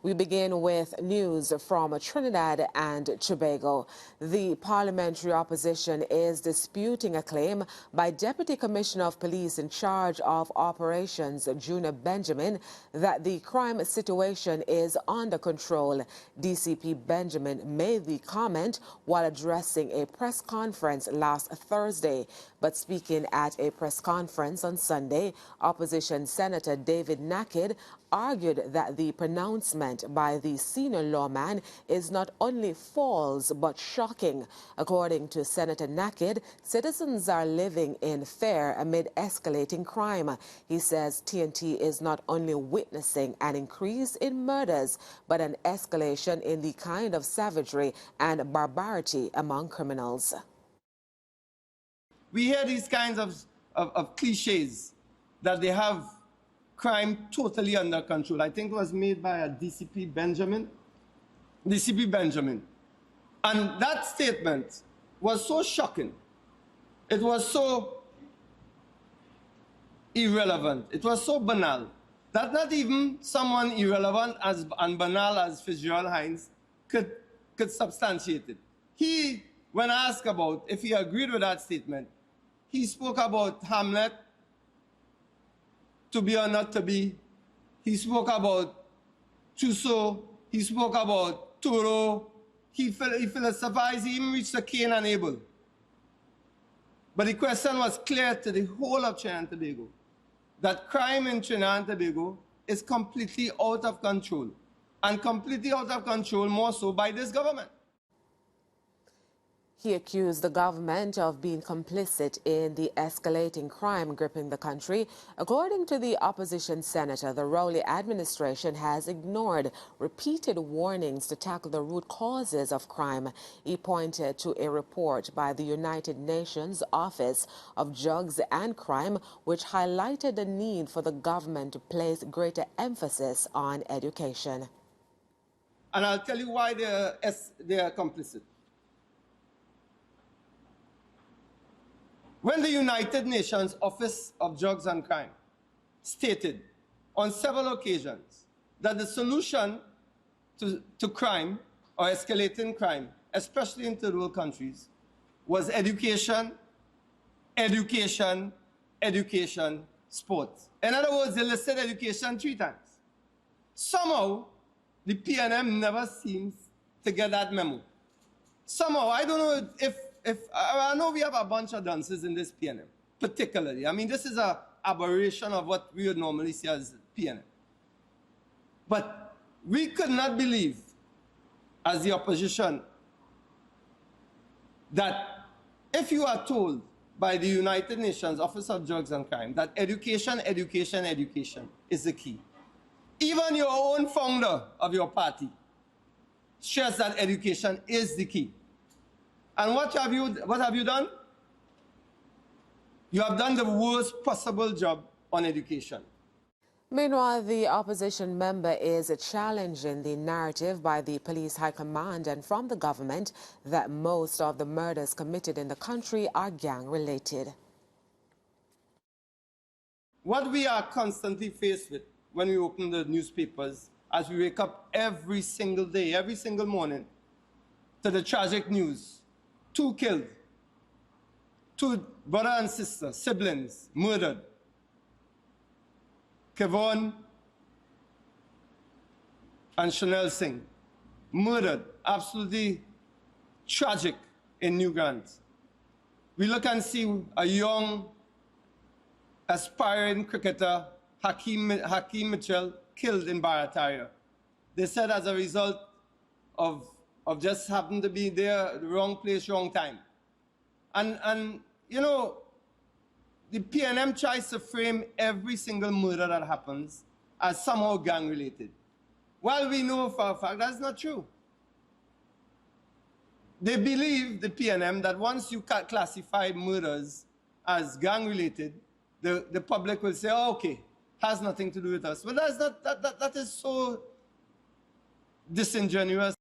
We begin with news from Trinidad and Tobago. The parliamentary opposition is disputing a claim by Deputy Commissioner of Police in charge of operations, Junior Benjamin, that the crime situation is under control. DCP Benjamin made the comment while addressing a press conference last Thursday. But speaking at a press conference on Sunday, opposition Senator David Naked argued that the pronouncement by the senior lawman is not only false but shocking. According to Senator Naked, citizens are living in fear amid escalating crime. He says TNT is not only witnessing an increase in murders but an escalation in the kind of savagery and barbarity among criminals. We hear these kinds of cliches that they have crime totally under control. I think it was made by a DCP Benjamin. And that statement was so shocking. It was so irrelevant. It was so banal that not even someone irrelevant and banal as Fitzgerald Hines could substantiate it. He, when asked about if he agreed with that statement, he spoke about Hamlet, to be or not to be. He spoke about Trousseau. He spoke about Thoreau. He philosophized. He even reached to Cain and Abel. But the question was clear to the whole of Trinidad and Tobago, that crime in Trinidad and Tobago is completely out of control, and completely out of control more so by this government. He accused the government of being complicit in the escalating crime gripping the country. According to the opposition senator, the Rowley administration has ignored repeated warnings to tackle the root causes of crime. He pointed to a report by the United Nations Office of Drugs and Crime, which highlighted the need for the government to place greater emphasis on education. And I'll tell you why they are complicit. When the United Nations Office of Drugs and Crime stated on several occasions that the solution to crime or escalating crime, especially in third world countries, was education, education, education, sports. In other words, they listed education 3 times. Somehow, the PNM never seems to get that memo. Somehow, I don't know if I know we have a bunch of dunces in this PNM, particularly. I mean, this is an aberration of what we would normally see as PNM. But we could not believe, as the opposition, that if you are told by the United Nations Office of Drugs and Crime that education, education, education is the key. Even your own founder of your party shares that education is the key. And what have you done? You have done the worst possible job on education. Meanwhile, the opposition member is challenging the narrative by the police high command and from the government that most of the murders committed in the country are gang-related. What we are constantly faced with when we open the newspapers, as we wake up every single day, every single morning, to the tragic news. 2 killed, 2 brother and sister, siblings, murdered. Kevon and Chanel Singh, murdered, absolutely tragic in New Grant. We look and see a young, aspiring cricketer, Hakeem Mitchell, killed in Barataria. They said as a result of just happened to be there, the wrong place, wrong time. And you know, the PNM tries to frame every single murder that happens as somehow gang-related. While we know for a fact that's not true. They believe, the PNM, that once you classify murders as gang-related, the public will say, oh, okay, has nothing to do with us. But that's not, that is so disingenuous.